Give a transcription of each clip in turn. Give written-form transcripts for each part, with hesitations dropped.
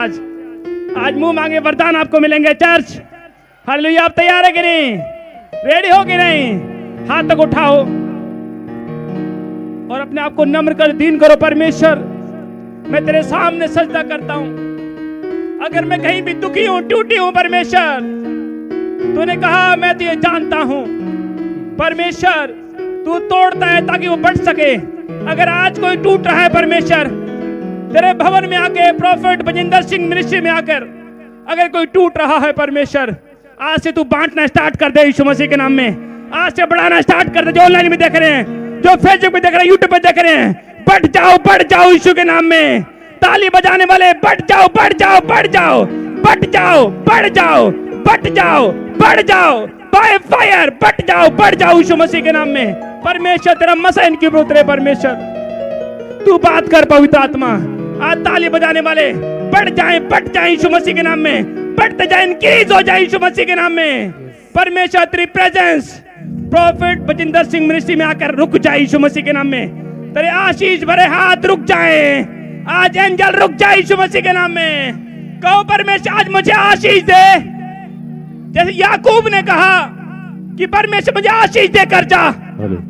आज मुंह मांगे वरदान आपको मिलेंगे चर्च। हालेलुया। आप तैयार है कि नहीं? रेडी हो कि नहीं? हाथ तक उठाओ और अपने आप को नम्र कर दीन करो। परमेश्वर, मैं तेरे सामने सजदा करता हूं। अगर मैं कहीं भी दुखी हूं, टूटी हूं, परमेश्वर तूने कहा मैं तुझे जानता हूं। परमेश्वर, तू तोड़ता है ताकि वो बढ़ सके। अगर आज कोई टूट रहा है परमेश्वर, तेरे भवन में आके, प्रॉफिट बजिंदर सिंह मिनिस्ट्री में आकर अगर कोई टूट रहा है परमेश्वर, आज से तू बांटना स्टार्ट कर दे यीशु मसीह के नाम में। आज से बढ़ाना स्टार्ट कर दे। जो ऑनलाइन में देख रहे हैं, जो फेसबुक पे देख रहे हैं, यूट्यूब पे देख रहे हैं, बढ़ जाओ यीशु के नाम में। ताली बजाने वाले बढ़ जाओ, बढ़ जाओ, बढ़ जाओ, बढ़ जाओ, बढ़ जाओ, बढ़ जाओ, बढ़ जाओ, बाय फायर बढ़ जाओ यीशु मसीह के नाम में। परमेश्वर तेरा मसा इनके ऊपर उतरे। परमेश्वर तू बात कर पवित्र आत्मा। आज ताली बजाने वाले बढ़ जाए यीशु मसीह के नाम में। बढ़ते जाए, इंक्रीज हो जाए यीशु मसीह के नाम में। परमेश्वर तेरी presence profit Bajinder Singh ministry में आकर रुक जाए यीशु मसीह के नाम में। तेरे आशीष भरे हाथ रुक जाए। आज एंजल रुक जाए यीशु मसीह के नाम में। कहो परमेश्वर आज मुझे आशीष दे। जैसे याकूब ने कहा कि परमेश्वर मुझे आशीष देकर जा।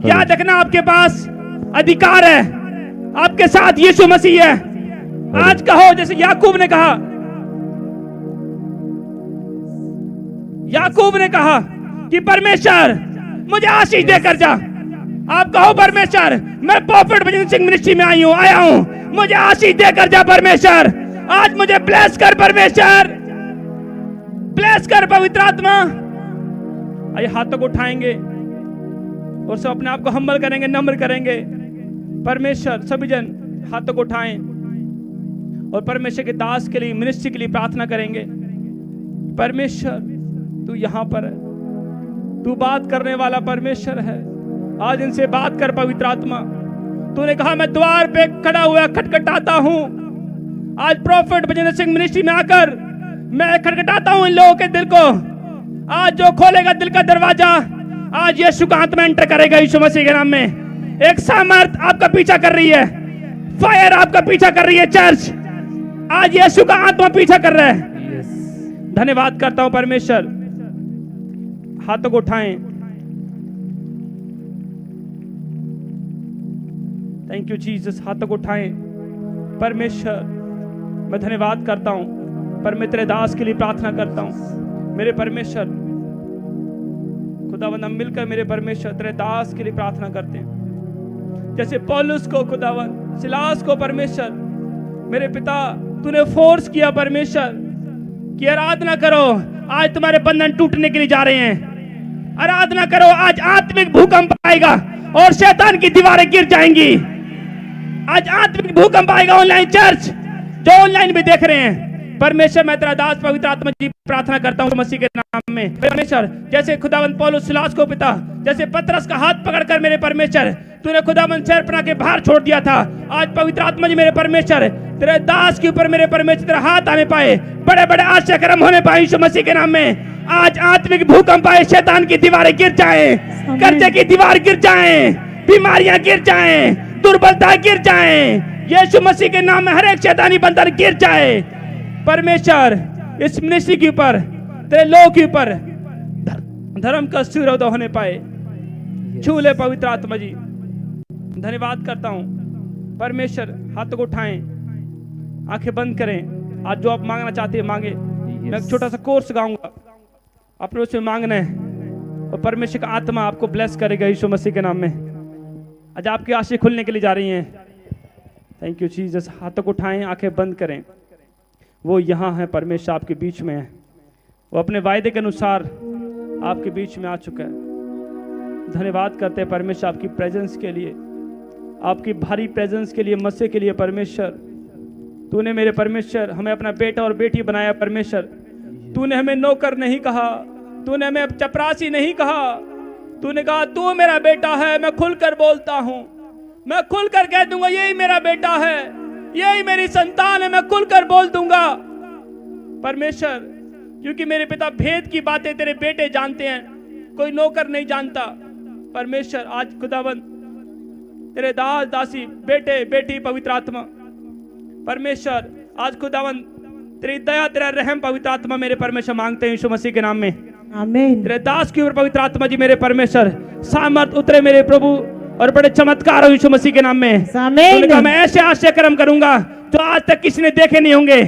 याद रखना आपके पास अधिकार है, आपके साथ यीशु मसीह है। आज कहो जैसे याकूब ने कहा। याकूब ने कहा कि परमेश्वर मुझे आशीष देकर जा। आप कहो परमेश्वर मैं प्रॉफिट बजिंदर सिंह मिनिस्ट्री में आया हूं, मुझे आशीष देकर जा परमेश्वर। आज मुझे ब्लेस कर परमेश्वर, ब्लेस कर पवित्र आत्मा। आइए हाथों को उठाएंगे और सब अपने आप को हम्बल करेंगे, नम्र करेंगे। परमेश्वर सभी जन हाथों को उठाएं और परमेश्वर के दास के लिए, मिनिस्ट्री के लिए प्रार्थना करेंगे। परमेश्वर तू यहां पर है, तू बात करने वाला परमेश्वर है। आज इनसे बात कर पवित्र आत्मा। तूने कहा मैं द्वार पे खड़ा हुआ खटखटाता हूं। आज प्रॉफिट बजिंदर सिंह मिनिस्ट्री में आकर मैं खटखटाता हूं इन लोगों के दिल को। आज जो खोलेगा दिल का दरवाजा, आज यीशु का आत्मा एंटर करेगा यीशु मसीह के नाम में। एक सामर्थ आपका पीछा कर रही है, फायर आपका पीछा कर रही है चर्च। आज यीशु का आत्मा पीछा कर रहा है। धन्यवाद करता हूं परमेश्वर। हाथों को उठाएं। Thank you Jesus. हाथों को उठाएं। परमेश्वर मैं धन्यवाद करता हूं। पर मैं तेरे दास के लिए प्रार्थना करता हूं। मेरे परमेश्वर खुदावंद, हम मिलकर मेरे परमेश्वर तेरे दास के लिए प्रार्थना करते हैं। जैसे पौलुस को खुदावंद, सिलास को परमेश्वर मेरे पिता तूने फोर्स किया परमेश्वर कि आराधना करो। आज तुम्हारे बंधन टूटने के लिए जा रहे हैं। आराधना करो, आज आत्मिक भूकंप आएगा और शैतान की दीवारें गिर जाएंगी। आज आत्मिक भूकंप आएगा। ऑनलाइन चर्च जो ऑनलाइन भी देख रहे हैं, परमेश्वर मैं तेरा दास पवित्र आत्मा जी प्रार्थना करता हूं मसीह के नाम में। परमेश्वर जैसे खुदावंद पौलुस सिलास को पिता, जैसे पतरस का हाथ पकड़कर मेरे परमेश्वर तूने खुदावंद शहरपनाह के बाहर छोड़ दिया था, आज पवित्र आत्मा जी मेरे परमेश्वर तेरे दास के ऊपर मेरे परमेश्वर तेरा हाथ आने पाए, बड़े बड़े आश्चर्य कर्म होने पाए यीशु मसीह के नाम में। आज आत्मिक भूकंप आए, शैतान की दीवारें गिर जाए, कर्जे की दीवार गिर जाए, बीमारियां गिर जाए, दुर्बलता गिर जाए यीशु मसीह के नाम में। हर एक शैतानी बंधन गिर जाए परमेश्वर। इस मिनिस्ट्री के ऊपर, तेरे लोग के ऊपर धर्म का सूर्योदय होने पाए। छू ले पवित्र आत्मा जी। धन्यवाद करता हूं परमेश्वर। हाथों को उठाएं, आंखें बंद करें। आज जो आप मांगना चाहते हैं मांगे। मैं एक छोटा सा कोर्स गाऊंगा, अपने उसमें मांगना है और परमेश्वर का आत्मा आपको ब्लेस करेगा यीशु मसीह के नाम में। आज आपकी आंखें खुलने के लिए जा रही हैं। Thank you Jesus. हाथों को उठाएं, आंखें बंद करें। वो यहाँ है परमेश्वर, आपके बीच में है। वो अपने वायदे के अनुसार आपके बीच में आ चुका है। धन्यवाद करते हैं परमेश्वर आपकी प्रेजेंस के लिए, आपकी भारी प्रेजेंस के लिए, मसीह के लिए। परमेश्वर तूने मेरे परमेश्वर हमें अपना बेटा और बेटी बनाया परमेश्वर। तूने हमें नौकर नहीं कहा, तूने हमें चपरासी नहीं कहा। तूने कहा तू मेरा बेटा है। मैं खुलकर बोलता हूं, मैं खुलकर कह दूंगा यही मेरा बेटा है, यही मेरी संतान है। मैं खुलकर बोल दूंगा परमेश्वर, क्योंकि मेरे पिता भेद की बातें तेरे बेटे जानते हैं, कोई नौकर नहीं जानता। परमेश्वर आज खुदावंद तेरे दास दासी, बेटे बेटी, पवित्र आत्मा परमेश्वर आज खुदावंद तेरी दया, तेरा रहम पवित्र आत्मा मेरे परमेश्वर मांगते हैं यीशु मसीह के नाम में। आमीन। तेरे दास के ऊपर पवित्र आत्मा जी मेरे परमेश्वर सामर्थ उतरे मेरे प्रभु, और बड़े चमत्कार हो यीशु मसीह के नाम में। आमीन। कहा मैं ऐसे आश्चर्य कर्म करूंगा जो आज तक किसी ने देखे नहीं होंगे।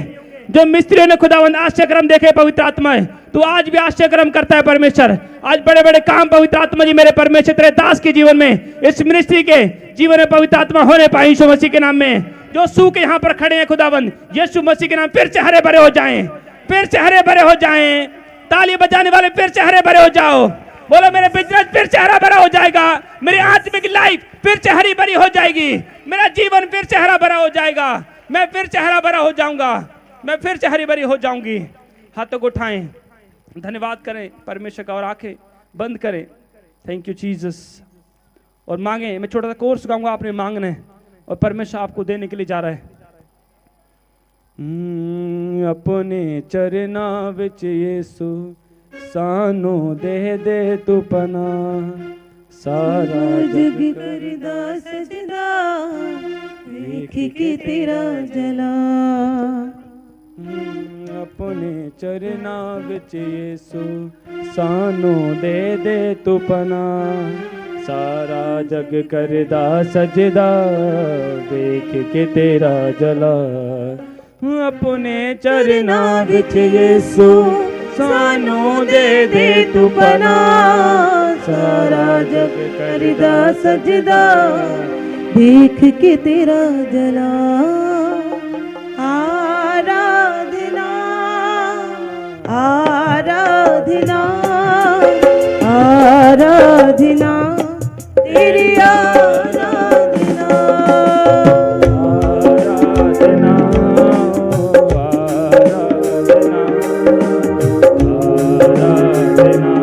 जो मिस्त्रियों ने खुदावंद आश्चर्य कर्म देखे पवित्र आत्मा है, तू आज भी आश्चर्य कर्म करता है परमेश्वर। आज बड़े बड़े काम पवित्र आत्मा जी मेरे परमेश्वर तेरे दास के जीवन में, इस मिनिस्ट्री के जीवन में पवित्र आत्मा होने पाए यीशु मसीह के नाम में। जो सूखे यहाँ पर खड़े हैं खुदावंद यीशु मसीह के नाम फिर से हरे भरे हो जाएं, फिर से हरे भरे हो जाएं। ताली बजाने वाले फिर से हरे भरे हो जाओ। बोलो मेरे बिजनेस फिर से हरा भरा हो जाएगा, मेरी आत्मिक लाइफ फिर से हरी भरी हो जाएगी, मेरा जीवन फिर से हरा भरा हो जाएगा, मैं फिर से हरा भरा हो जाऊंगा, मैं फिर से हरी भरी हो जाऊंगी। हाथों को उठाएं, धन्यवाद करें परमेश्वर का और आंखें बंद करें। Thank you Jesus. और मांगे, मैं छोटा सा कोर्स गाऊंगा, आपने मांगना है और परमेश्वर आपको देने के लिए जा रहा है। अपने चरना विच यीशु सानू दे दे तू पना, सारा जग करदा सजदा देख के तेरा जला। अपने चरना विच यीशु सानू दे दे तू पना, सारा जग करदा सजदा देख के तेरा जला। अपने चरना विच यीशु सानू दे दे तू पना, सारा जग करदा सजदा देख के तेरा जला। आराधना आराधना आराधना तेरी आराधना आराधना आराधना आराधना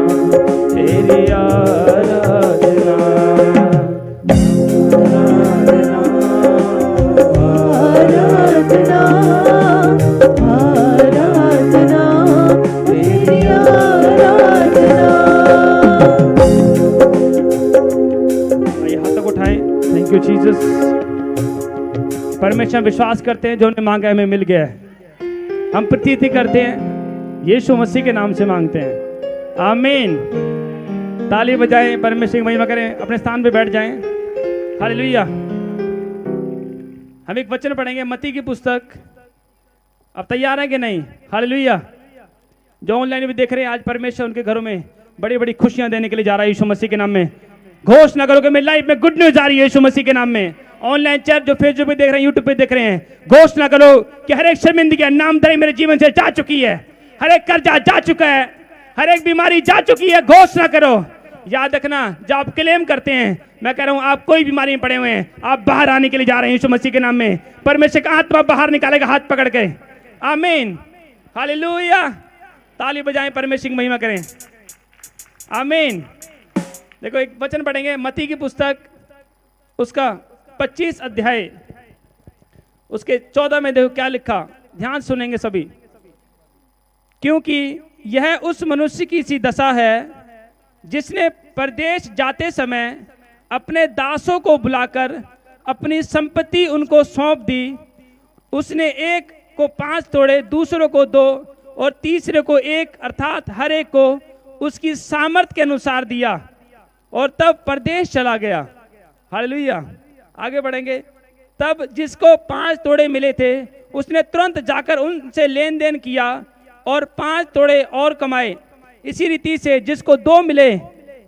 तेरी आराधना आराधना आराधना तेरी आराधना। हाथों को उठाएं। Thank you Jesus. परमेश्वर विश्वास करते हैं जो हमने मांगा है हमें मिल गया है। हम प्रतीति करते हैं यीशु मसीह के नाम से मांगते हैं। आमीन। ताली बजाएं, परमेश्वर की महिमा करें, अपने स्थान पे बैठ जाएं। हालेलुया। हम एक वचन पढ़ेंगे मत्ती की पुस्तक। अब तैयार है कि नहीं? हालेलुया। जो ऑनलाइन भी देख रहे हैं, आज परमेश्वर उनके घरों में बड़ी बड़ी खुशियां देने के लिए जा रहा है यीशु मसीह के नाम में। घोषणा करो कि मेरी लाइफ में गुड न्यूज आ रही है यीशु मसीह के नाम में। ऑनलाइन चर्च जो फेसबुक पे देख रहे हैं, यूट्यूब पे देख रहे हैं, घोषणा करो कि हर एक शर्मिंदगी नामधरी मेरे जीवन से जा चुकी है, हर एक कर्जा जा चुका है, हर एक बीमारी जा चुकी है। घोषणा करो। याद रखना, जब आप क्लेम करते हैं, मैं कह रहा हूं आप कोई बीमारी में पड़े हुए हैं, आप बाहर आने के लिए जा रहे हैं यीशु मसीह के नाम में। परमेश्वर का आत्मा बाहर निकालेगा हाथ पकड़ के। आमीन। हालेलुया। ताली बजाएं, परमेश्वर की महिमा करें। आमीन। देखो एक वचन पढ़ेंगे मत्ती की पुस्तक, उसका 25 अध्याय, उसके 14 में देखो क्या लिखा। ध्यान सुनेंगे सभी। क्योंकि यह उस मनुष्य की सी दशा है जिसने परदेश जाते समय अपने दासों को बुलाकर अपनी संपत्ति उनको सौंप दी। उसने एक को 5 तोड़े, दूसरों को 2 और तीसरे को 1, अर्थात हर एक को उसकी सामर्थ के अनुसार दिया, और तब परदेश चला गया। हालेलुया। आगे बढ़ेंगे। तब जिसको 5 तोड़े मिले थे उसने तुरंत जाकर उनसे लेन देन किया और 5 तोड़े और कमाए। इसी रीति से जिसको 2 मिले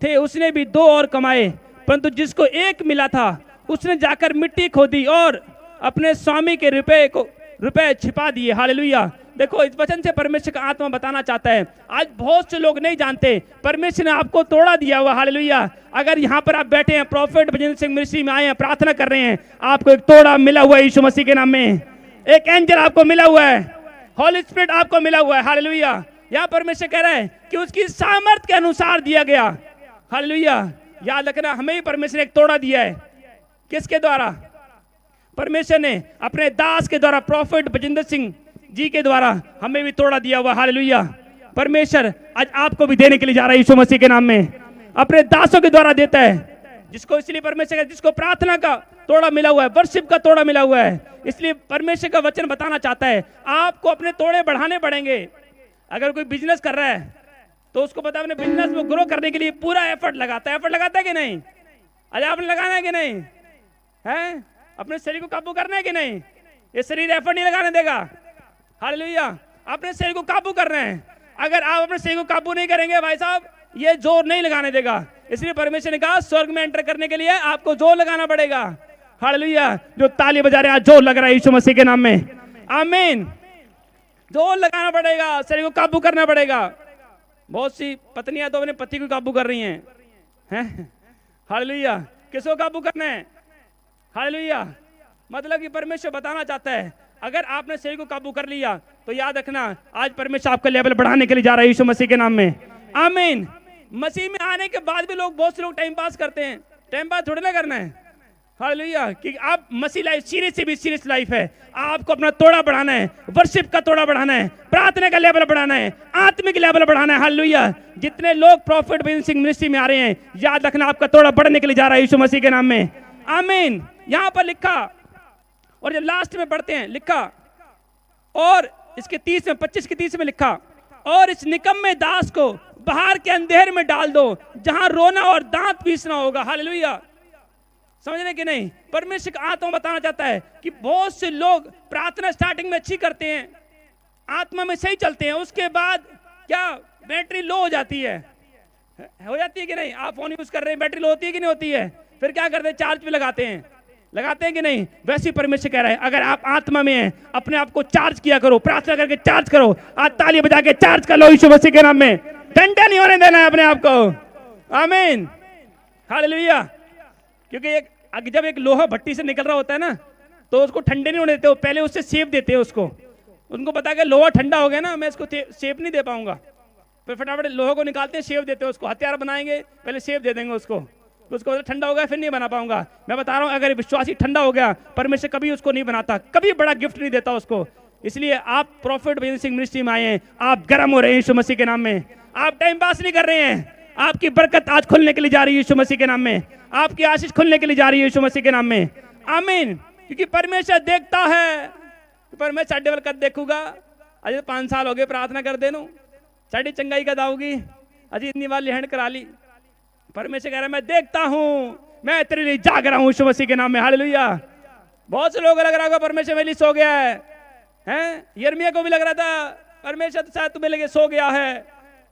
थे उसने भी 2 और कमाए, परंतु जिसको 1 मिला था उसने जाकर मिट्टी खोदी और अपने स्वामी के रुपए छिपा दिए। हालेलुया। देखो इस वचन से परमेश्वर का आत्मा बताना चाहता है, आज बहुत से लोग नहीं जानते परमेश्वर ने आपको तोड़ा दिया हुआ। हालेलुया। अगर यहाँ पर आप बैठे हैं, प्रॉफिट भजन सिंह मिनिस्ट्री में आए हैं, प्रार्थना कर रहे हैं, आपको एक तोड़ा मिला हुआ है यीशु मसीह के नाम में। एक एंजल आपको मिला हुआ है, होली स्पिरिट आपको मिला हुआ है। हालेलुया। यहाँ परमेश्वर कह रहा है कि उसकी सामर्थ के अनुसार दिया गया। हालेलुया। याद रखना, हमें ही परमेश्वर ने एक तोड़ा दिया है। किसके द्वारा? परमेश्वर ने अपने दास के द्वारा, प्रॉफिट भजिंदर सिंह जी के द्वारा हमें भी तोड़ा दिया हुआ। हालेलुया। परमेश्वर आज आपको भी देने के लिए जा रहा है यीशु मसीह के नाम में, अपने दासों के द्वारा देता है। जिसको, इसलिए परमेश्वर जिसको प्रार्थना का तोड़ा मिला हुआ है, वर्शिप का तोड़ा मिला हुआ है। इसलिए परमेश्वर का वचन बताना चाहता है आपको अपने तोड़े बढ़ाने पड़ेंगे। अगर कोई बिजनेस कर रहा है तो उसको पता है अपने बिजनेस में ग्रो करने के लिए पूरा एफर्ट लगाता है। एफर्ट लगाता है कि नहीं? अरे आपने लगाना है कि नहीं? है अपने शरीर को काबू करना है कि नहीं? ये शरीर एफर्ट नहीं लगाने देगा। हालेलुया, अपने शरीर को काबू करना है। अगर आप अपने शरीर को काबू नहीं करेंगे भाई साहब, ये जोर नहीं लगाने देगा। इसलिए परमेश्वर ने कहा स्वर्ग में एंटर करने के लिए आपको जोर लगाना पड़ेगा। हालेलुया, जो ताली बजा रहे हैं आज जोर लग रहा है यीशु मसीह के नाम में। आमीन। जोर लगाना पड़ेगा, शरीर को काबू करना पड़ेगा। बहुत सी पत्नियां तो अपने पति को काबू कर रही हैं। हालेलुया, किसको काबू करना है? हालेलुया, मतलब कि परमेश्वर बताना चाहता है अगर आपने शरीर को काबू कर लिया तो याद रखना आज परमेश्वर आपका लेवल बढ़ाने के लिए जा रहा है यीशु मसीह के नाम में। आमीन। मसीह में आने के बाद भी बहुत से लोग टाइम पास करते हैं। टाइम पास थोड़ा ना करना है। हालेलुया, कि आप मसीह लाइफ सीरियस से भी सीरियस लाइफ है। आपको अपना तोड़ा बढ़ाना है, वर्शिप का तोड़ा बढ़ाना है, प्रार्थना का लेवल बढ़ाना है, आत्मिक लेवल बढ़ाना है। हालेलुया, जितने लोग प्रॉफिट बिजनेस मिनिस्ट्री में आ रहे हैं याद रखना आपका तोड़ा बढ़ने के लिए जा रहा है यीशु मसीह के नाम में। आमीन। यहां पर लिखा और जब लास्ट में पढ़ते हैं लिखा और इसके 30 में 25 के 30 में लिखा और इस निकम्मे दास को बाहर के अंधेर में डाल दो जहां रोना और दांत पीसना होगा। हालेलुया, समझ रहे कि नहीं? परमेश्वर का आत्मा बताना चाहता है कि बहुत से लोग प्रार्थना स्टार्टिंग में अच्छी करते हैं, आत्मा में सही चलते हैं, उसके बाद क्या बैटरी लो हो जाती है कि नहीं? आप फोन यूज कर रहे हैं, बैटरी लो होती है कि नहीं होती है? फिर क्या करते हैं? चार्ज पे लगाते हैं कि नहीं? वैसे ही परमेश्वर कह रहा है अगर आप आत्मा में हैं अपने आप को चार्ज किया करो, प्रार्थना करके चार्ज करो। आज ताली बजा के चार्ज कर लो यीशु मसीह के नाम में। ठंडा नहीं होने देना है अपने आप को। आमीन। हालेलुया, क्योंकि जब एक लोहा भट्टी से निकल रहा होता है ना तो उसको ठंडे नहीं होने देते, पहले उससे सेप देते हैं उसको। उनको पता है कि लोहा ठंडा हो गया ना मैं इसको सेप नहीं दे पाऊंगा, फिर फटाफट लोहे को निकालते हैं, शेप देते हैं उसको। हथियार बनाएंगे पहले शेप दे देंगे उसको, तो उसको ठंडा हो गया फिर नहीं बना पाऊंगा। मैं बता रहा हूं अगर विश्वासी ठंडा हो गया परमेश्वर कभी उसको नहीं बनाता, कभी बड़ा गिफ्ट नहीं देता उसको। इसलिए आप प्रॉफिट बिजनेस मिनिस्ट्री में आए हैं, आप गर्म हो रहे हैं यीशु मसीह के नाम में। आप टाइम पास नहीं कर रहे हैं, आपकी बरकत आज खुलने के लिए जा रही है यीशु मसीह के नाम में। आपकी आशीष खुलने के लिए जा रही है यीशु मसीह के नाम में। आमीन। क्योंकि परमेश्वर देखता है, परमेश्वर डबल कर देखूगा। अजय 5 साल हो गए प्रार्थना कर देनो, साड़ी चंगाई का दाऊगी, अजी इतनी बार लिहन करा ली। परमेश्वर कह रहा है मैं देखता हूं, मैं तेरे लिए जाग रहा हूं यीशु मसीह के नाम में। हालेलुया। बहुत से लोग लग रहा होगा परमेश्वर मेरे लिए सो गया है? यिर्मयाह को भी लग रहा था परमेश्वर तो शायद तुम्हें लगे सो गया है,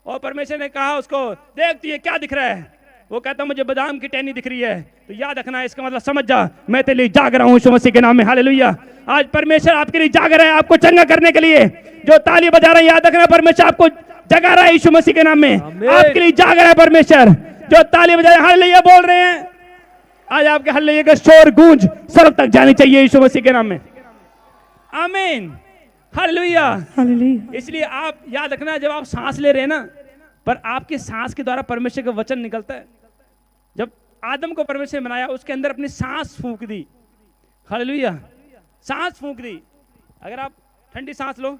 और परमेश्वर ने कहा उसको देख तुझे क्या दिख रहा है? वो कहता मुझे बादाम की टहनी दिख रही है। तो याद रखना इसका मतलब समझ जा मैं तेरे लिए जाग रहा हूं यीशु मसीह के नाम में। हालेलुया। आज परमेश्वर आपके लिए जाग रहा है, आपको चंगा करने के लिए। जो ताली बजा रहे हैं याद रखना परमेश्वर आपको जगा रहा है यीशु मसीह के नाम में। आपके लिए जाग रहा है परमेश्वर। जो ताली बजा रहे हालेलुया बोल रहे हैं आज आपके हालेलुया का शोर गूंज स्वर्ग तक जानी चाहिए यीशु मसीह के नाम में। आमीन। हालेलुया। इसलिए आप याद रखना जब आप सांस ले रहे हैं ना, पर आपके सांस के द्वारा परमेश्वर का वचन निकलता है। जब आदम को परमेश्वर ने बनाया उसके अंदर अपनी सांस फूंक दी। हालेलुया। सांस फूंक दी। अगर आप ठंडी सांस लो,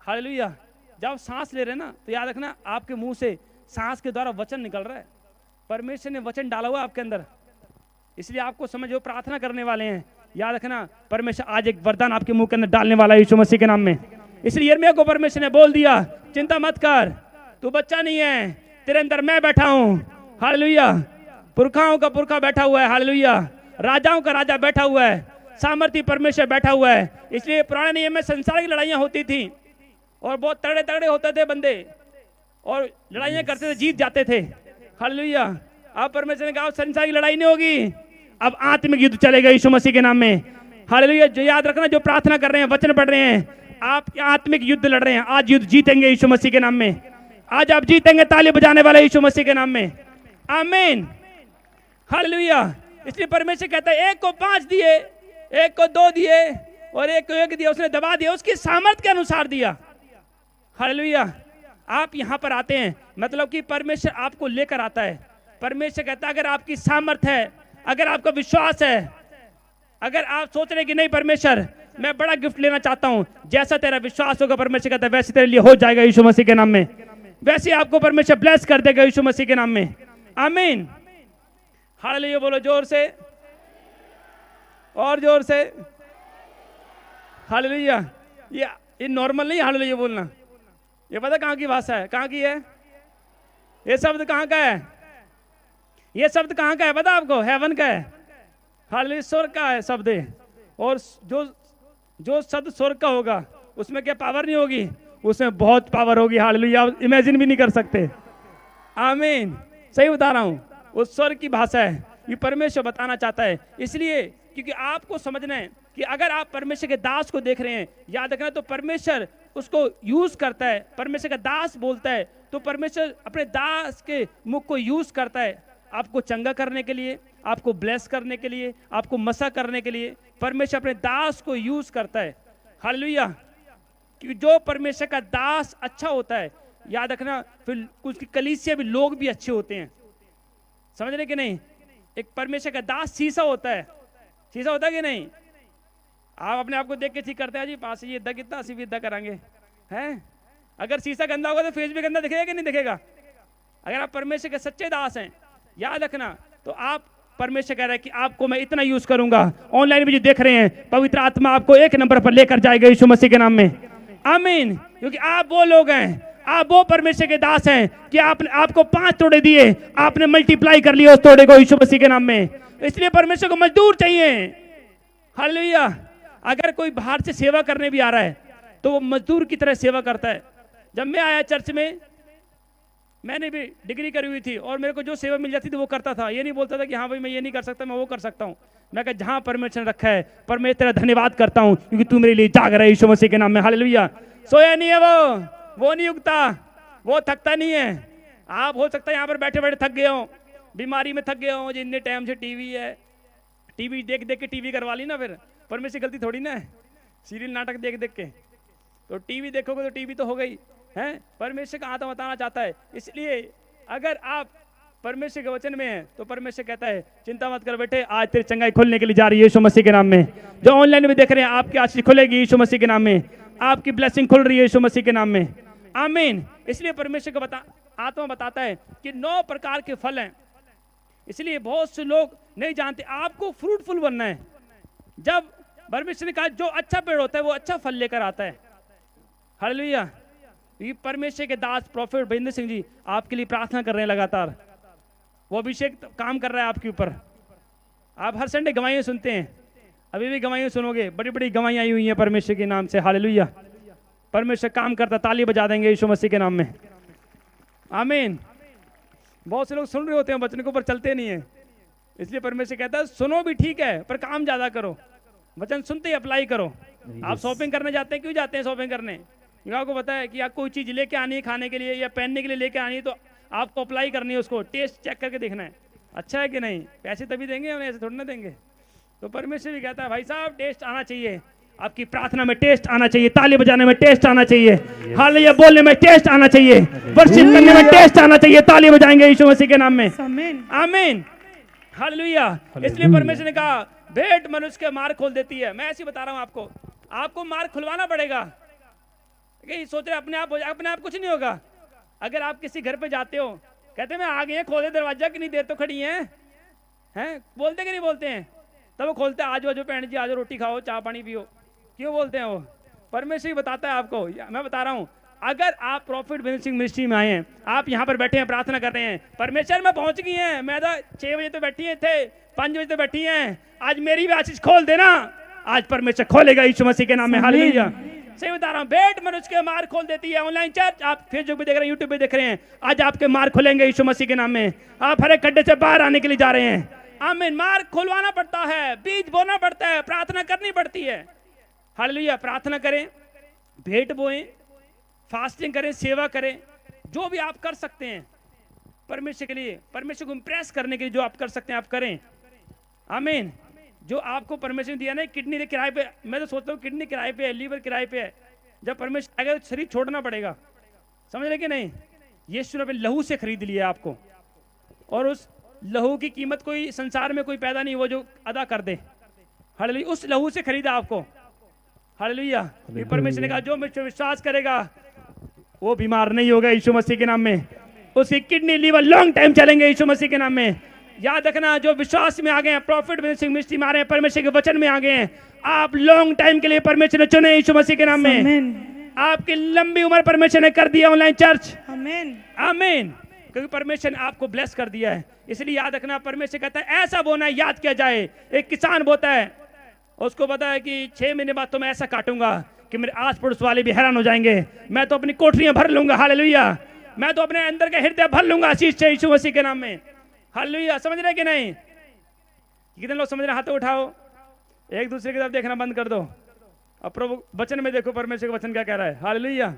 हालेलुया, जब आप सांस ले रहे हैं ना तो याद रखना आपके मुंह से सांस के द्वारा वचन निकल रहा है। परमेश्वर ने वचन डाला हुआ आपके अंदर। इसलिए आपको समझो प्रार्थना करने वाले हैं, याद रखना परमेश्वर आज एक वरदान आपके मुंह के अंदर डालने वाला है यीशु मसीह के नाम में। इसलिए यिर्मयाह को परमेश्वर ने बोल दिया चिंता मत कर, तू बच्चा नहीं है, तेरे अंदर मैं बैठा हूं। हालेलुया। पुरखाओं का पुरखा बैठा हुआ है। हालेलुया। राजाओं का राजा बैठा हुआ है, सामर्थी परमेश्वर बैठा हुआ है। इसलिए पुराने नियम में संसारिक लड़ाइयां होती थी और बहुत तगड़े तगड़े होते थे बंदे और लड़ाइयां करते थे, जीत जाते थे। हालेलुया। अब परमेश्वर ने कहा संसारिक लड़ाई नहीं होगी, अब आत्मिक युद्ध चलेगा यीशु मसीह के नाम में। हालेलुया। जो याद रखना जो प्रार्थना कर रहे हैं, वचन पढ़ रहे हैं, आप आत्मिक युद्ध लड़ रहे हैं, आज युद्ध जीतेंगे यीशु मसीह के नाम में। आज आप जीतेंगे ताली बजाने वाले यीशु मसीह के नाम में। आमीन। हालेलुया। इसलिए परमेश्वर कहता है एक को 5 दिए, एक को 2 दिए और एक को 1 दिया, उसने दबा दिया, उसकी सामर्थ्य के अनुसार दिया। हालेलुया। आप यहां पर आते हैं मतलब कि परमेश्वर आपको लेकर आता है। परमेश्वर कहता है अगर आपकी सामर्थ्य है, अगर आपका विश्वास है, अगर आप सोच रहे कि नहीं परमेश्वर मैं बड़ा गिफ्ट लेना चाहता हूं, जैसा तेरा विश्वास होगा परमेश्वर कहता है वैसे तेरे लिए हो जाएगा यीशु मसीह के नाम में। वैसे आपको परमेश्वर ब्लेस कर देगा यीशु मसीह के नाम में। आमीन। हालेलुया बोलो जोर से, और जोर से। हालेलुया। ये नॉर्मल नहीं हालेलुया बोलना। ये पता कहाँ की भाषा है, कहाँ की है? ये शब्द कहाँ का है? ये शब्द कहाँ का है पता आपको? हेवन का है। हालेलुया स्वर्ग का है शब्द है। और जो शब्द स्वर्ग का होगा उसमें क्या पावर नहीं होगी? उसमें बहुत पावर होगी। हालेलुया, आप इमेजिन भी नहीं कर सकते। आमीन, सही बता रहा हूं। उस स्वर्ग की भाषा है, ये परमेश्वर बताना चाहता है। इसलिए क्योंकि आपको समझना है कि अगर आप परमेश्वर के दास को देख रहे हैं, याद रखना, तो परमेश्वर उसको यूज करता है। परमेश्वर का दास बोलता है तो परमेश्वर अपने दास के मुख को यूज करता है आपको चंगा करने के लिए, आपको ब्लेस करने के लिए, आपको मसा करने के लिए। परमेश्वर अपने दास को यूज करता है। हालेलुया। कि जो परमेश्वर का दास अच्छा होता है, याद रखना, फिर उसकी कलीसिया भी लोग भी अच्छे होते हैं। समझ रहे कि नहीं? एक परमेश्वर का दास शीशा होता है। शीशा होता है कि नहीं? आप अपने आप को देख के ठीक करते हैं, जी पास से ये इद्दा कितना असी भी इद्दा करांगे हैं। अगर शीशा गंदा होगा तो फेस भी गंदा दिखेगा कि नहीं दिखेगा? अगर आप परमेश्वर के सच्चे दास हैं, याद रखना, तो आप परमेश्वर कह रहे हैं कि आपको मैं इतना यूज करूंगा। ऑनलाइन भी जो देख रहे हैं, पवित्र आत्मा आपको एक नंबर पर लेकर जाएगा यीशु मसीह के नाम में। आमीन। क्योंकि आप वो लोग हैं, आप वो परमेश्वर के दास हैं कि आपको 5 तोड़े दिए, आपने मल्टीप्लाई कर लिया उस तोड़े को यीशु मसीह के नाम में। इसलिए परमेश्वर को मजदूर चाहिए। हालेलुया। अगर कोई बाहर से सेवा करने भी आ रहा है तो वो मजदूर की तरह सेवा करता है। जब मैं आया चर्च में, मैंने भी डिग्री करी हुई थी और मेरे को जो सेवा मिल जाती थी वो करता था। ये नहीं बोलता था कि हाँ भाई मैं ये नहीं कर सकता, मैं वो कर सकता हूँ। मैं कहा जहाँ परमेश्वर ने रखा है, पर मैं तेरा धन्यवाद करता हूँ क्योंकि तू मेरे लिए जाग रहा है यीशु मसीह के नाम में। हालेलुया। सोया नहीं है वो नहीं उगता, वो थकता नहीं है। आप हो सकता है यहाँ पर बैठे बैठे थक गए हो, बीमारी में थक गए हो, जितने टाइम से टीवी है, टीवी देख देख के टीवी करवा ली ना, फिर परमेश्वर की गलती थोड़ी ना है। सीरियल नाटक देख देख के तो टीवी देखोगे तो टीवी तो हो गई है। परमेश्वर का आत्मा बताना चाहता है। इसलिए अगर आप परमेश्वर के वचन में हैं तो परमेश्वर कहता है चिंता मत कर बेटे, आज तेरी चंगाई खुलने के लिए जा रही है यीशु मसीह के नाम में। जो ऑनलाइन में देख रहे हैं, आपकी आशीष खुलेगी यीशु मसीह के नाम में, आपकी ब्लेसिंग खुल रही है यीशु मसीह के नाम में। आमीन। इसलिए परमेश्वर का आत्मा बताता है कि 9 प्रकार के फल हैं। इसलिए बहुत से लोग नहीं जानते, आपको फ्रूटफुल बनना है। जब परमेश्वर ने कहा जो अच्छा पेड़ होता है वो अच्छा फल लेकर आता है। हालेलुया। ये परमेश्वर के दास प्रॉफेट भजेंद्र सिंह जी आपके लिए प्रार्थना कर रहे हैं लगातार। वो अभिषेक काम कर रहा है आपके ऊपर। आप हर संडे गवाहियां सुनते हैं, अभी भी गवाहियां सुनोगे। बड़ी बड़ी गवाहियां आई हुई हैं परमेश्वर के नाम से। हालेलुया। परमेश्वर काम करता, ताली बजा देंगे यीशु मसीह के नाम में। आमीन। बहुत से लोग सुन रहे होते हैं, वचन के ऊपर चलते नहीं है। इसलिए परमेश्वर कहता है सुनो भी ठीक है पर काम ज्यादा करो। वचन सुनते ही अप्लाई करो। आप शॉपिंग करने जाते हैं, क्यों जाते हैं शॉपिंग करने? क्योंकि आपको पता है कि आप कोई चीज लेके आनी है खाने के लिए या पहनने के लिए लेके आनी है, तो आपको अप्लाई करनी है, उसको टेस्ट चेक करके देखना है अच्छा है कि नहीं। पैसे तभी देंगे, हम ऐसे थोड़ी ना देंगे। तो परमेश्वर भी कहता है भाई साहब टेस्ट आना चाहिए, आपकी प्रार्थना में टेस्ट आना चाहिए, ताली बजाने में टेस्ट आना चाहिए, हालेलुया बोलने में टेस्ट आना चाहिए, वर्शिप करने में टेस्ट आना चाहिए। ताली बजाएंगे यीशु मसीह के नाम में। आमीन। हालेलुया। इसलिए परमेश्वर ने कहा भेंट मनुष्य के मार्ग खोल देती है। मैं ऐसे बता रहा हूं आपको मार्ग खुलवाना पड़ेगा। सोच रहे अपने आप कुछ नहीं होगा। अगर आप किसी घर पे जाते हो, कहते मैं आ गए, खोले दरवाजा, कितनी देर तो खड़ी हैं, बोलते कि नहीं बोलते हैं? तब वो खोलते, आज बाजू बहन जी, आज रोटी खाओ, चाय पानी पियो। क्यों बोलते हैं वो? परमेश्वर ही बताता है आपको। मैं बता रहा हूँ, अगर आप प्रॉफिट भजेंद्र सिंह मिनिस्ट्री में आए हैं, आप यहाँ पर बैठे हैं, प्रार्थना कर रहे हैं, परमेश्वर में पहुंच गई हैं, मैं तो 6 बजे तो बैठी है थे, 5 बजे तो बैठी हैं, आज मेरी भी आशीष खोल देना। आज परमेश्वर खोलेगा यीशु मसीह के नाम में। हालेलुया। सही बता रहा हूँ, भेंट मनुष्य के मार्ग खोल देती है। ऑनलाइन चर्च आप फेसबुक पे देख रहे हैं, यूट्यूब पे देख रहे हैं, आज आपके मार्ग खुलेंगे यीशु मसीह के नाम में। आप हर एक गड्ढे से बाहर आने के लिए जा रहे हैं। आमीन। मार्ग खुलवाना पड़ता है, बीज बोना पड़ता है, प्रार्थना करनी पड़ती है। हालेलुया। प्रार्थना करें, भेंट बोएं, फास्टिंग करें, सेवा करें, जो भी आप कर सकते हैं परमेश्वर के लिए, परमेश्वर को इंप्रेस करने के लिए जो आप कर सकते हैं आप करें। आमीन। जो आपको परमेश्वर ने दिया ना, किडनी के किराए पे, मैं तो सोचता हूँ किडनी किराए पे है, लीवर किराए पे है। जब परमेश्वर आएगा तो शरीर छोड़ना पड़ेगा। समझ रहे कि नहीं? यीशु ने अपने लहू से खरीद लिया आपको, और उस लहू की कीमत कोई संसार में कोई पैदा नहीं, वो जो अदा कर दे। हालेलुया। उस लहू से खरीदा आपको। हालेलुया। परमेश्वर ने कहा जो मुझ पर विश्वास करेगा वो बीमार नहीं होगा यीशु मसीह के नाम में। उसकी किडनी लीवर लॉन्ग टाइम चलेंगे यीशु मसीह के नाम में। याद रखना, जो विश्वास में आ गए हैं, प्रॉफिट मिनिस्ट्री में आ रहे हैं, परमेश्वर के वचन में आ गए हैं, आप लॉन्ग टाइम के लिए परमेश्वर ने चुने यीशु मसीह के नाम में। आमीन। आपकी लंबी उम्र परमेश्वर ने कर दिया ऑनलाइन चर्च। आमीन। आमीन। क्योंकि परमेश्वर ने आपको ब्लेस कर दिया है। इसलिए याद रखना, परमेश्वर कहता है ऐसा बोना है, याद किया जाए। एक किसान बोता है, उसको पता है कि 6 महीने बाद तो मैं ऐसा काटूंगा कि मेरे आस पड़ोस वाले भी हैरान हो जाएंगे। मैं तो अपनी कोठरियां भर लूंगा, हालेलुया। मैं तो अपने अंदर का हृदय भर लूंगा आशीष से यीशु मसीह के नाम में, हालेलुया। समझ रहे कि नहीं? कितने लोग समझ रहे? हाथ उठाओ। एक दूसरे की तरफ देखना बंद कर दो, अब प्रभु वचन में देखो परमेश्वर का वचन क्या कह रहा है, हालेलुया।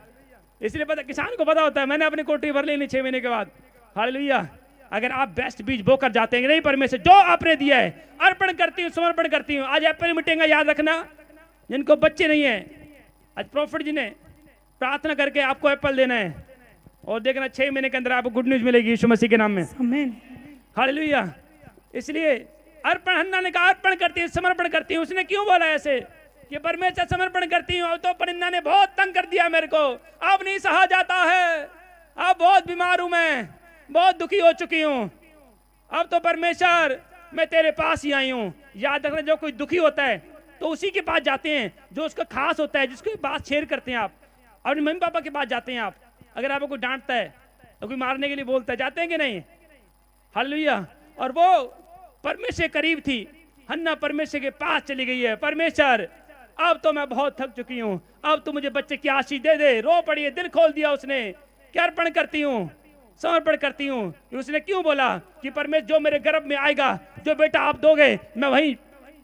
इसलिए पता, किसान को पता होता है मैंने अपनी कोठरी भर ली 6 महीने के बाद, हालेलुया। अगर आप बेस्ट बीज बोकर जाते हैं, नहीं परमेश्वर जो आपने दिया है अर्पण करती हूँ, समर्पण करती हूँ। आज एप्पल मिटेगा, याद रखना। जिनको बच्चे नहीं है, आज प्रॉफिट जी ने प्रार्थना करके आपको एप्पल देना है, और देखना 6 महीने के अंदर आपको गुड न्यूज मिलेगी यीशु मसीह के नाम में, आमीन। हालेलुया। इसलिए अर्पण, हन्ना ने कहा अर्पण करती हूँ, समर्पण करती हूँ। उसने क्यों बोला ऐसे कि परमेश्वर समर्पण करती हूँ? तो परिंदा ने बहुत तंग कर दिया मेरे को, अब नहीं सहा जाता है, अब बहुत बीमार हूं मैं, बहुत दुखी हो चुकी हूँ, अब तो परमेश्वर मैं तेरे पास ही आई हूँ। याद रखना, जो कोई दुखी होता है तो उसी के पास जाते हैं जो उसका खास होता है, जिसको बात शेयर करते हैं। आप अपने मम्मी पापा के पास जाते हैं। आप अगर आपको कोई डांटता है तो कोई मारने के लिए बोलता है, जाते हैं कि नहीं? हालेलुया। और वो परमेश्वर करीब थी, हन्ना परमेश्वर के पास चली गई है। परमेश्वर अब तो मैं बहुत थक चुकी हूँ, अब तो मुझे बच्चे की आशीष दे दे। रो पड़ी है, दिल खोल दिया उसने कि अर्पण करती हूँ, समर्पण करती हूँ। उसने क्यों बोला कि परमेश्वर जो मेरे गर्भ में आएगा, जो बेटा आप दोगे, मैं वहीं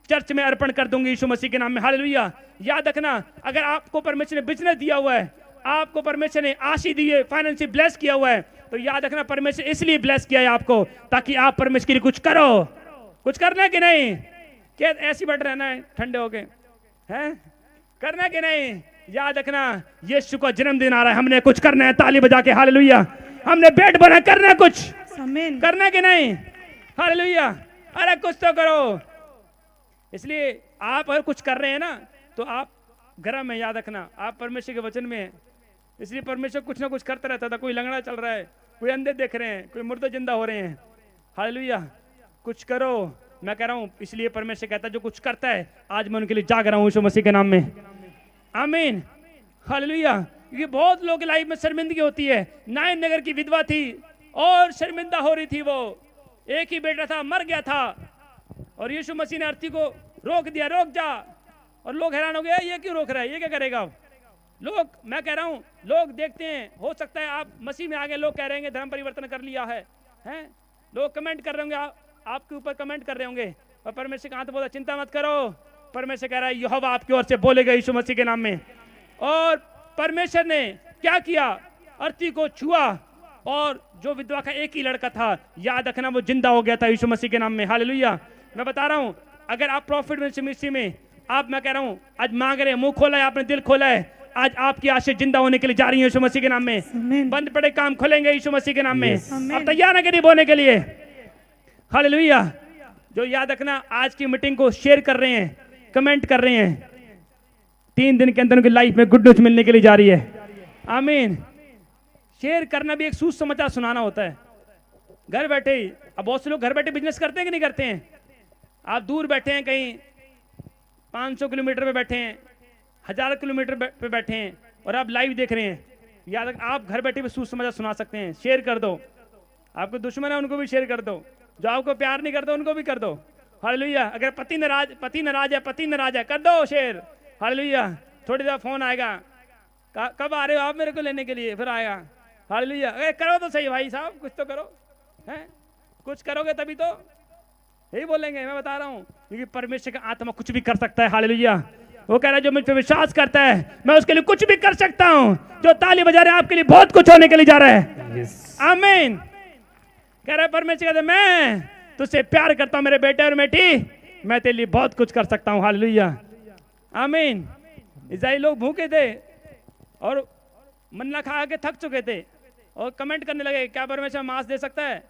चर्च में अर्पण कर दूंगी यीशु मसीह के नाम में, हालेलुया। याद रखना, अगर आपको परमेश्वर ने बिजनेस दिया हुआ है, आपको परमेश्वर ने आशीष दी है, फाइनेंशियल ब्लेस किया हुआ है, तो याद रखना परमेश्वर इसलिए ब्लेस किया है आपको, ताकि आप परमेश्वर के लिए कुछ करो। कुछ करना है कि नहीं? क्या ऐसी बैठ रहना है ठंडे होके, हैं? करना कि नहीं? याद रखना, यीशु का जन्मदिन आ रहा है, हमने कुछ करना है। ताली बजा के हालेलुया। हमने बेट बना, करना है कुछ, आमीन। करना कि नहीं? हालेलुया। अरे कुछ तो करो। इसलिए आप अगर कुछ कर रहे हैं ना, तो आप घर में, याद रखना आप परमेश्वर के वचन में हैं। इसलिए परमेश्वर कुछ ना कुछ करता रहता था। कोई लंगड़ा चल रहा है, कोई अंधे देख रहे हैं, कोई मुर्दे जिंदा हो रहे हैं, हालेलुया। कुछ करो, मैं कह रहा हूं। इसलिए परमेश्वर कहता है जो कुछ करता है, आज मैं उनके लिए जाग रहा हूं यीशु मसीह के नाम में, आमीन, हालेलुया। क्योंकि बहुत लोगों की लाइफ में शर्मिंदगी होती है। नाइन नगर की विधवा थी और शर्मिंदा हो रही थी। वो एक ही बेटा था, मर गया था, और यीशु मसीह ने अर्थी को रोक दिया, रोक जा। और लोग हैरान हो गए, ये क्यों रोक रहा है, ये क्या करेगा? लोग, मैं कह रहा हूं, लोग देखते हैं, हो सकता है आप मसीह में आ गए, लोग कह रहे हैं धर्म परिवर्तन कर लिया है, हैं? लोग कमेंट कर रहे होंगे, आपके ऊपर कमेंट कर रहे होंगे, और परमेश्वर कहा तो बोला चिंता मत करो। परमेश्वर कह रहा है यहोवा आपकी ओर से बोलेगा यीशु मसीह के नाम में। और परमेश्वर ने क्या किया? अर्थी को छुआ, और जो विधवा का एक ही लड़का था, याद रखना वो जिंदा हो गया था यीशु मसीह के नाम में, हालेलुया। मैं बता रहा हूं, अगर आप प्रॉफिट मिनिस्ट्री में आप, मैं कह रहा हूं, आज मांग रहे हैं, मुंह खोला है, आपने दिल खोला है, आज आपकी आशीष जिंदा होने के लिए जा रही है यीशु मसीह के नाम में। बंद पड़े काम खुलेंगे यीशु मसीह के नाम में। आप तैयार है कि नहीं बोलने के लिए? हालेलुया। जो याद रखना, आज की मीटिंग को शेयर कर रहे हैं, कमेंट कर रहे हैं, 3 दिन के अंदर उनकी लाइफ में गुड न्यूज मिलने के लिए जा रही है, आमीन। शेयर करना भी एक सुसमाचार सुनाना होता है। घर बैठे ही, अब बहुत से लोग घर बैठे बिजनेस करते हैं कि नहीं करते हैं? आप दूर बैठे हैं, कहीं 500 किलोमीटर पे बैठे हैं, 1000 किलोमीटर पे बैठे हैं, और आप लाइव देख रहे हैं। याद रख, आप घर बैठे भी सुसमाचार सुना सकते हैं। शेयर कर दो। आपको दुश्मन है उनको भी शेयर कर दो, जो आपको प्यार नहीं करते उनको भी कर दो, हालेलुया। अगर पति नाराज है, कर दो शेयर, हालेलुया। थोड़ी देर फोन आएगा, कब आ रहे हो आप मेरे को लेने के लिए, फिर आएगा, हालेलुया। करो तो सही भाई साहब, कुछ तो करो, हैं? कुछ करोगे तभी तो यही बोलेंगे। मैं बता रहा हूं, क्योंकि परमेश्वर का आत्मा कुछ भी कर सकता है, हालेलुया। वो कह रहा है जो मुझ पर विश्वास करता है, मैं उसके लिए कुछ भी कर सकता हूं। जो ताली बजा रहे हैं, आपके लिए बहुत कुछ होने के लिए जा रहा है, आमीन। कह रहा है परमेश्वर कहता है मैं तुझसे प्यार करता हूं मेरे बेटे और बेटी, मैं तेरे लिए बहुत कुछ कर सकता हूं, हालेलुया, आमीन। इस्राएली लोग भूखे थे और मन्ना खा के थक चुके थे, और कमेंट करने लगे क्या परमेश्वर मांस दे सकता है?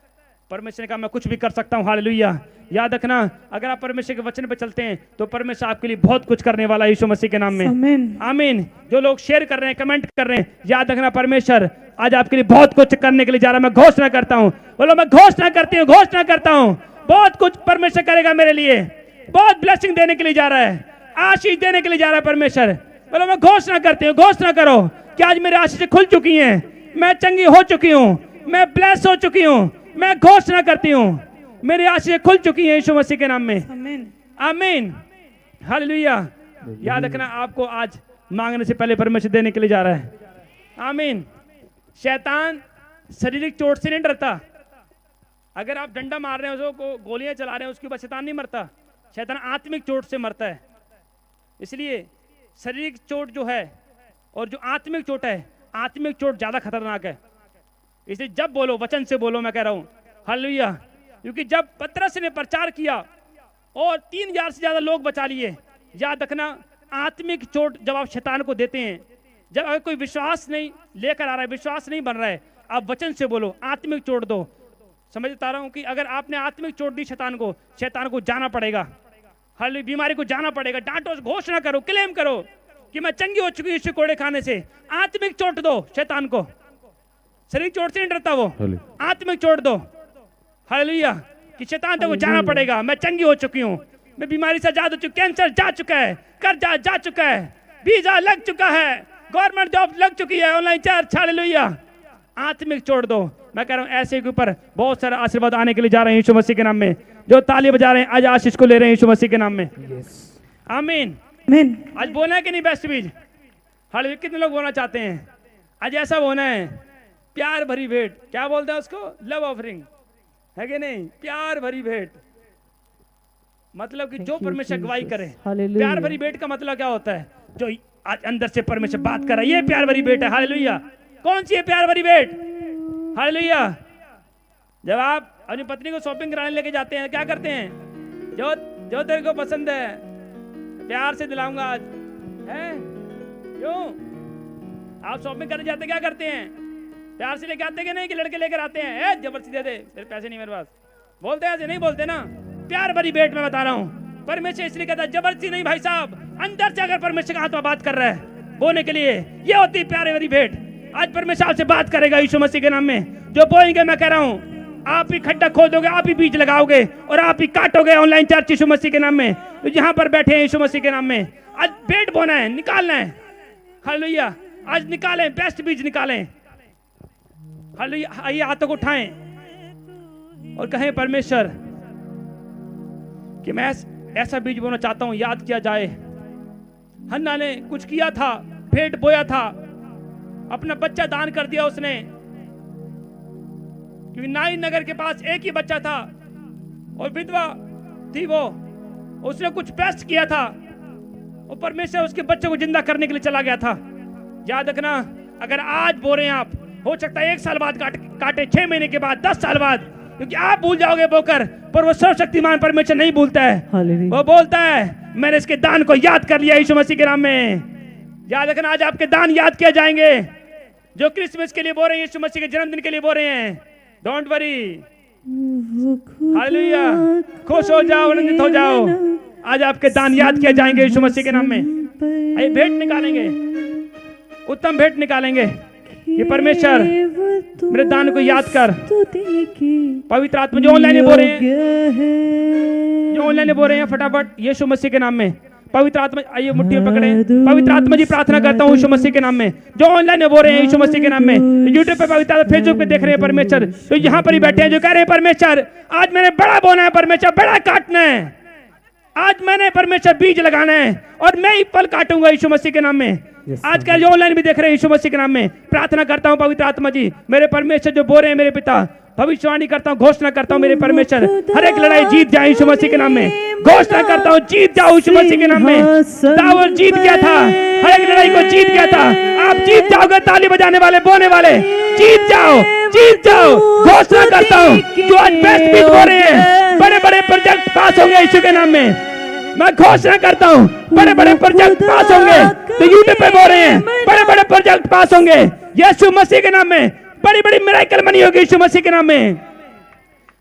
परमेश्वर ने कहा मैं कुछ भी कर सकता हूं, हालेलुया। याद रखना, अगर आप परमेश्वर के वचन पे चलते हैं तो परमेश्वर आपके लिए बहुत कुछ करने वाला है यीशु मसीह के नाम में, आमीन, आमीन। जो लोग शेयर कर रहे हैं, कमेंट कर रहे हैं, याद रखना परमेश्वर आज आपके लिए बहुत कुछ करने के लिए जा रहा है। मैं घोषणा करता हूं, बोलो मैं घोषणा करती हूँ, घोषणा करता हूं, बहुत कुछ परमेश्वर करेगा मेरे लिए, बहुत ब्लेसिंग देने के लिए जा रहा है, आशीष देने के लिए जा रहा है परमेश्वर। बोलो मैं घोषणा करती हूँ, घोषणा करो कि आज मेरी आशीष खुल चुकी हैं, मैं चंगी हो चुकी हूँ, मैं ब्लेस हो चुकी हूँ। मैं घोषणा करती हूँ मेरी आशीष खुल चुकी हैं यीशु मसीह के नाम में। आमीन। आमीन, हालेलुया। याद रखना आपको आज मांगने से पहले परमेश्वर देने के लिए जा रहा है। आमीन। शैतान शारीरिक चोट से नहीं डरता। अगर आप डंडा मार रहे हैं, उसको गोलियां चला रहे हैं, उसके ऊपर शैतान नहीं मरता, शैतान आत्मिक चोट से मरता है। इसलिए शारीरिक चोट जो है और जो आत्मिक चोट है, आत्मिक चोट ज्यादा खतरनाक है। इसलिए जब बोलो वचन से बोलो, मैं कह रहा हूं हालेलुया। क्योंकि जब पतरस ने प्रचार किया और 3000 से ज्यादा लोग बचा लिए, याद रखना आत्मिक चोट जब आप शैतान को देते हैं, जब अगर कोई विश्वास नहीं लेकर आ रहा है, विश्वास नहीं बन रहा है, आप वचन से बोलो, आत्मिक चोट दो। समझता रहा हूं कि अगर आपने आत्मिक चोट दी शैतान को जाना पड़ेगा, हालेलुया, बीमारी को जाना पड़ेगा। डांटो, घोषणा करो, क्लेम करो कि मैं चंगी हो चुकी हूं इस कोड़े खाने से। आत्मिक चोट दो शैतान को, शरीर चोट से नहीं डरता वो, आत्मिक चोट दो। हालेलुया, कि शैतान को जाना पड़ेगा, मैं चंगी हो चुकी हूँ, मैं बीमारी से आजाद हो चुकी, कैंसर जा चुका है, कर्जा जा चुका है, वीजा लग चुका है, गवर्नमेंट जॉब लग चुकी है, ऑनलाइन चर्च, हालेलुया। आत्मिक छोड़ दो। मैं कह रहा हूँ ऐसे के ऊपर बहुत सारा आशीर्वाद आने के लिए जा रहे हैं यीशु मसीह के नाम में। जो ताली बजा रहे हैं आज आशीष को ले रहे हैं यीशु मसीह के नाम में। आमीन। आमीन। आज बोलना है कि नहीं बेस्ट बीज? हालेलुया। कितने लोग बोलना चाहते हैं? आज ऐसा होना है, प्यार भरी भेंट, क्या बोलते हैं उसको, लव ऑफरिंग, है कि नहीं? प्यार भरी भेंट, मतलब कि जो परमेश्वर गवाही करे। प्यार भरी भेंट का मतलब क्या होता है? जो आज अंदर से परमेश्वर बात कर रहा है, ये प्यार भरी भेंट है। हालेलुया। कौन सी है प्यार भरी भेंट? हालेलुया। जब आप अपनी पत्नी को शॉपिंग कराने लेके जाते हैं, क्या करते हैं? जो जो तेरे को पसंद है प्यार से दिलाऊंगा आज, है? क्यों आप शॉपिंग करने जाते क्या करते हैं? प्यार से लेके आते कि नहीं, कि लड़के लेकर आते हैं, जबरदस्ती दे दे, तेरे पैसे नहीं मेरे पास, बोलते हैं ऐसे? नहीं बोलते ना। प्यार भरी भेंट में बता रहा हूँ, परमेश्वर इसलिए कहता है जबरदस्ती नहीं भाई साहब, अंदर से अगर परमेश्वर का आत्मा बात कर रहा है बोलने के लिए, ये होती है प्यार भरी भेंट। आज परमेश्वर आपसे बात करेगा यीशु मसीह के नाम में। जो बोएंगे, मैं कह रहा हूँ आप ही खड्डा खोदोगे, आप ही बीज लगाओगे और आप ही काटोगे। ऑनलाइन चर्च यीशु मसीह के नाम में, तो यहाँ पर बैठे हैं यीशु मसीह के नाम में, आज भेंट बोना है, निकालना है। हालेलुया। आज निकालें, बेस्ट बीज निकालें। हालेलुया। आइए हाथों को उठाएं और कहें परमेश्वर कि मैं ऐसा बीज बोना चाहता हूं। याद किया जाए, हन्ना ने कुछ किया था, भेंट बोया था, अपना बच्चा दान कर दिया उसने, क्योंकि नाइन नगर के पास एक ही बच्चा था और विधवा थी वो, उसने कुछ बेस्ट किया था और परमेश्वर उसके बच्चे को जिंदा करने के लिए चला गया था। याद रखना, अगर आज बो रहे हैं आप, हो सकता है 1 साल बाद काटे, 6 महीने के बाद, 10 साल बाद, क्योंकि आप भूल जाओगे बोकर, पर वो सर्वशक्तिमान परमेश्वर नहीं भूलता है। वो बोलता है मैंने इसके दान को याद कर लिया यीशु मसीह के नाम में। याद रखना, आज आपके दान याद किए जाएंगे। जो क्रिसमस के लिए बोल रहे हैं, यीशु मसीह के जन्मदिन के लिए बोल रहे हैं, डोंट वरी। हालेलुया। खुश हो जाओ, आनंदित हो जाओ। आज आपके दान याद किए जाएंगे यीशु मसीह के नाम में। आइए भेंट निकालेंगे, उत्तम भेंट निकालेंगे। ये परमेश्वर मेरे दान को याद कर। पवित्र आत्मा जो ऑनलाइन बोल रहे हैं, जो ऑनलाइन बोल रहे हैं, फटाफट यीशु मसीह के नाम में पवित्र आत्मा, आइए मुट्ठी में पकड़े। पवित्र आत्मा जी प्रार्थना करता हूँ यीशु मसीह के नाम में। जो ऑनलाइन बोल रहे हैं यीशु मसीह के नाम में, यूट्यूब पे पवित्र आत्मा, फेसबुक पे देख रहे हैं परमेश्वर, तो यहाँ पर ही बैठे हैं, जो कह रहे हैं परमेश्वर आज मैंने बड़ा बोना है, परमेश्वर बड़ा काटना है, आज मैंने परमेश्वर बीज लगाना है और मैं ही फल काटूंगा यीशु मसीह के नाम में। आज का जो ऑनलाइन भी देख रहे हैं यीशु मसीह के नाम में प्रार्थना करता हूँ पवित्र आत्मा जी, मेरे परमेश्वर जो बोल रहे हैं मेरे पिता, भविष्यवाणी करता हूँ, घोषणा करता हूँ मेरे परमेश्वर, हर एक लड़ाई जीत जाए यीशु मसीह के नाम में। घोषणा करता हूँ जीत जाओ यीशु मसीह के नाम में। दाऊद जीत गया था, हर एक लड़ाई को जीत गया था। आप जीत जाओगे, ताली बजाने वाले, बोलने वाले, जीत जाओ, जीत जाओ। घोषणा करता हूँ जो आज बेस्ट बीज बोल रहे हैं, बड़े बड़े प्रोजेक्ट पास होंगे यीशु के नाम में। मैं घोषणा करता हूँ बड़े बड़े प्रोजेक्ट पास होंगे। तो यूट्यूब पे बोल रहे हैं बड़े बड़े प्रोजेक्ट पास होंगे यीशु मसीह के नाम में। बड़ी बड़ी मिरेकल बनी होगी यीशु मसीह के नाम में।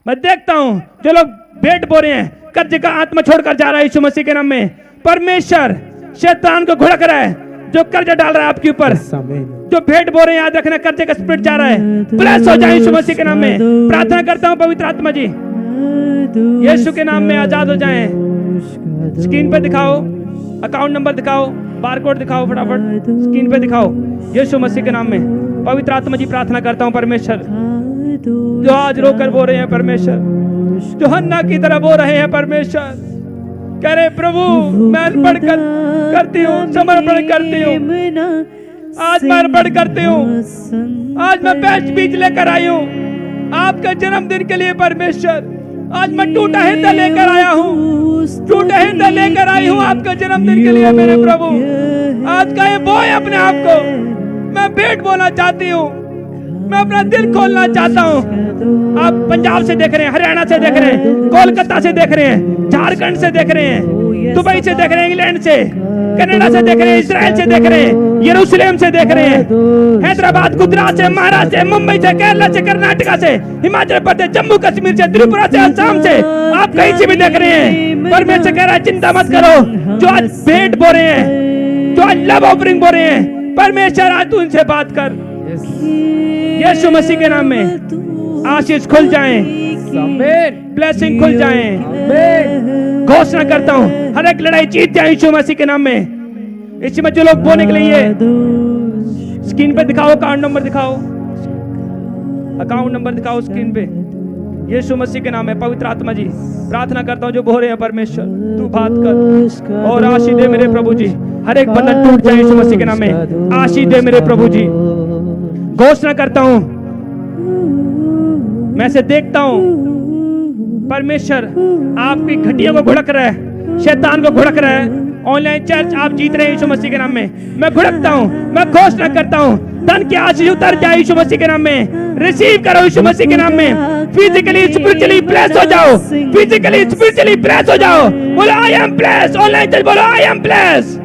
मैं देखता हूँ जो लोग भेंट बोल रहे हैं, कर्ज का आत्मा छोड़कर जा रहा है यीशु मसीह के नाम में। परमेश्वर शैतान को घुड़क रहा है, जो कर्ज डाल रहा है आपके ऊपर, जो भेंट बोल रहे हैं, याद रखना कर्ज का स्पिरिट जा रहा है, ब्लेस हो जाए यीशु मसीह के नाम में। प्रार्थना करता हूँ पवित्र आत्मा जी, यीशु के नाम में आजाद हो जाएं। स्क्रीन पे दिखाओ, अकाउंट नंबर दिखाओ, बारकोड दिखाओ, फटाफट स्क्रीन पे दिखाओ। यीशु मसीह के नाम में पवित्र आत्मा जी प्रार्थना करता हूँ परमेश्वर, जो आज रोकर बो रहे हैं परमेश्वर, जो हन्ना की तरह बो रहे हैं परमेश्वर, कह रहे प्रभु मैं अर्पण करती हूँ, समर्पण करती हूँ, आज मैं अर्पण करती हूँ, आज मैं बेस्ट बीज लेकर आई हूँ आपका जन्मदिन के लिए परमेश्वर। आज मैं टूटा हृदय लेकर आया हूँ, टूटा हृदय लेकर आई हूँ आपका जन्मदिन के लिए मेरे प्रभु। आज का ये बोए अपने आप को, मैं भेंट बोलना चाहती हूँ, मैं अपना दिल खोलना चाहता हूँ। आप पंजाब से देख रहे हैं, हरियाणा से देख रहे हैं, कोलकाता से देख रहे हैं, झारखंड से देख रहे हैं, दुबई से देख रहे हैं, इंग्लैंड से, कनाडा से देख रहे हैं, इजराइल से देख रहे हैं, यरूशलेम से देख रहे हैं, हैदराबाद, गुजरात से, महाराष्ट्र से, मुंबई से, केरला से, कर्नाटका से, हिमाचल प्रदेश, जम्मू कश्मीर से, त्रिपुरा से, असम से, आप कहीं से भी देख रहे हैं। परमेश्वर कह रहा है चिंता मत करो, जो आज भेंट बो रहे हैं, जो आज लव ऑफरिंग बो रहे हैं, परमेश्वर आज तू उनसे बात कर। यीशु मसीह के नाम में आशीष खुल जाएं, ब्लेसिंग खुल जाएं। घोषणा करता हूं हर एक लड़ाई जीत जाए यीशु मसीह के नाम में। इसी में जो लोग बोने के लिए स्क्रीन पे दिखाओ, अकाउंट नंबर दिखाओ, अकाउंट नंबर दिखाओ स्क्रीन पे। यीशु मसीह के नाम में पवित्र आत्मा जी प्रार्थना करता हूं जो बो रहे हैं परमेश्वर तू बात कर और आशीष दे मेरे प्रभु जी। हर एक बंधन टूट जाए यीशु मसीह के नाम में, आशीष दे मेरे प्रभु जी। घोषणा करता हूं, मैं से देखता हूं परमेश्वर आपकी घटिया को घुड़क रहा है, शैतान को घुड़क रहा है। ऑनलाइन चर्च आप जीत रहे हैं यीशु मसीह के नाम में। मैं घुड़कता हूं, मैं घोषणा करता हूं धन की आशीष उतर जाए यीशु मसीह के नाम में। रिसीव करो यीशु मसीह के नाम में। फिजिकली स्पिरिचुअली ब्लेस हो जाओ, फिजिकली स्पिरिचुअली ब्लेस हो जाओ। बोलो I am bless. Online church बोलो आई एम ब्लेस।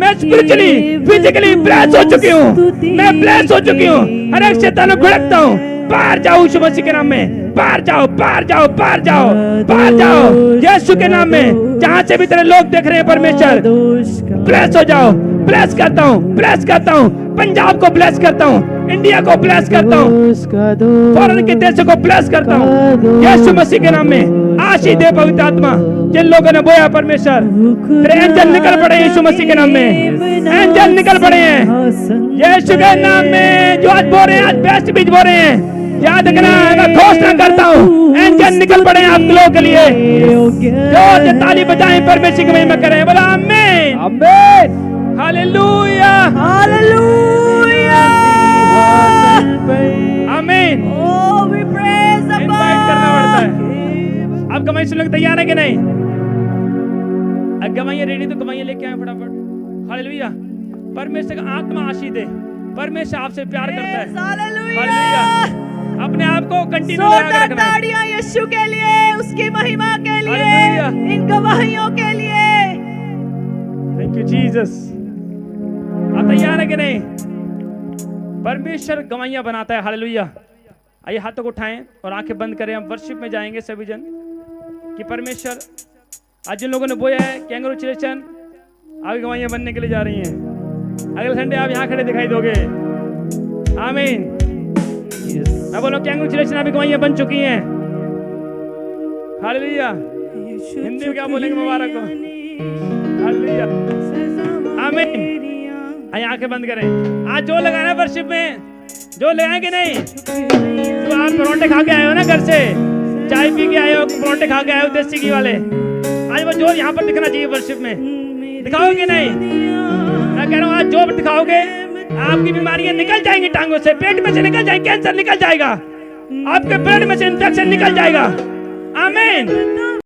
मैं स्पिरिचुअली फिजिकली ब्लेस हो चुकी हूँ, मैं ब्लेस हो चुकी हूँ। हर एक शैतान को घुड़कता हूँ, बाहर जाओ यीशु मसीह के नाम में, बाहर जाओ, बाहर जाओ, बाहर जाओ, बाहर जाओ यीशु के नाम में। जहां से भी तेरे लोग देख रहे हैं परमेश्वर ब्लेस हो जाओ। ब्लेस करता हूँ, ब्लेस करता हूँ, पंजाब को ब्लेस करता हूँ, इंडिया को ब्लेस करता हूँ, फॉरेन के देशों को ब्लेस करता हूँ यीशु मसीह के नाम में। आशीष दे पवित्र आत्मा। जिन लोगों ने बोया परमेश्वर तेरे एंजल निकल पड़े यीशु मसीह के नाम में, एंजल निकल पड़े हैं यीशु के नाम में। जो आज बो रहे हैं, आज बेस्ट बीज बो रहे हैं, याद रखना मैं घोषणा करता हूँ एंजल निकल पड़े आप लोगों के लिए। जो ताली बजाएं परमेश्वर की महिमा करें, बोला आमीन, आमीन, हालेलुया, हालेलुया, आमीन। इनवाइट करना पड़ता है। आप गवाही सुनने को तैयार है कि नहीं? अब गवाही रेडी तो गवाही लेके आए फटाफट। हालेलुया। परमेश्वर का आत्मा आशीष दे। परमेश्वर आपसे प्यार करता है। हालेलुया। अपने आप को कंटिन्यू लगा रखना है यीशु के लिए, उसकी महिमा के लिए, इन गवाहियों के लिए। Thank you Jesus. आप तैयार है कि नहीं? परमेश्वर गवाहियां बनाता है। हालेलुया। आइए हाथों को उठाएं और आंखें बंद करें। हम वर्शिप में जाएंगे सभी जन कि परमेश्वर आज जिन लोगों ने बोया है कैंग्रेचुलेशन, आगे गवाहियां बनने के लिए जा रही हैं। अगले संडे आप यहाँ खड़े दिखाई दोगे। आमीन। मैं बोलो कैंग्रेचुलेशन, अभी गवाहियां बन चुकी हैं। हालेलुया। हिंदी में क्या बोलेंगे? मुबारक हो। हालेलुया। आमीन। आइए आंखें बंद करें। आज जो लगाना है वर्शिप में, जो ले आए कि नहीं? जो आप परोंठे खा के आए हो ना घर से, चाय पी के आए हो, परोंठे खा के आए हो देसी घी वाले, आज वो जो यहाँ पर दिखना चाहिए वर्शिप में, दिखाओगे कि नहीं? मैं कह रहा हूँ आज जो दिखाओगे आपकी बीमारियां निकल जाएंगी टांगों से, पेट में से निकल जाएंगे, कैंसर निकल जाएगा, आपके ब्लड में से इंफेक्शन निकल जाएगा। आमीन।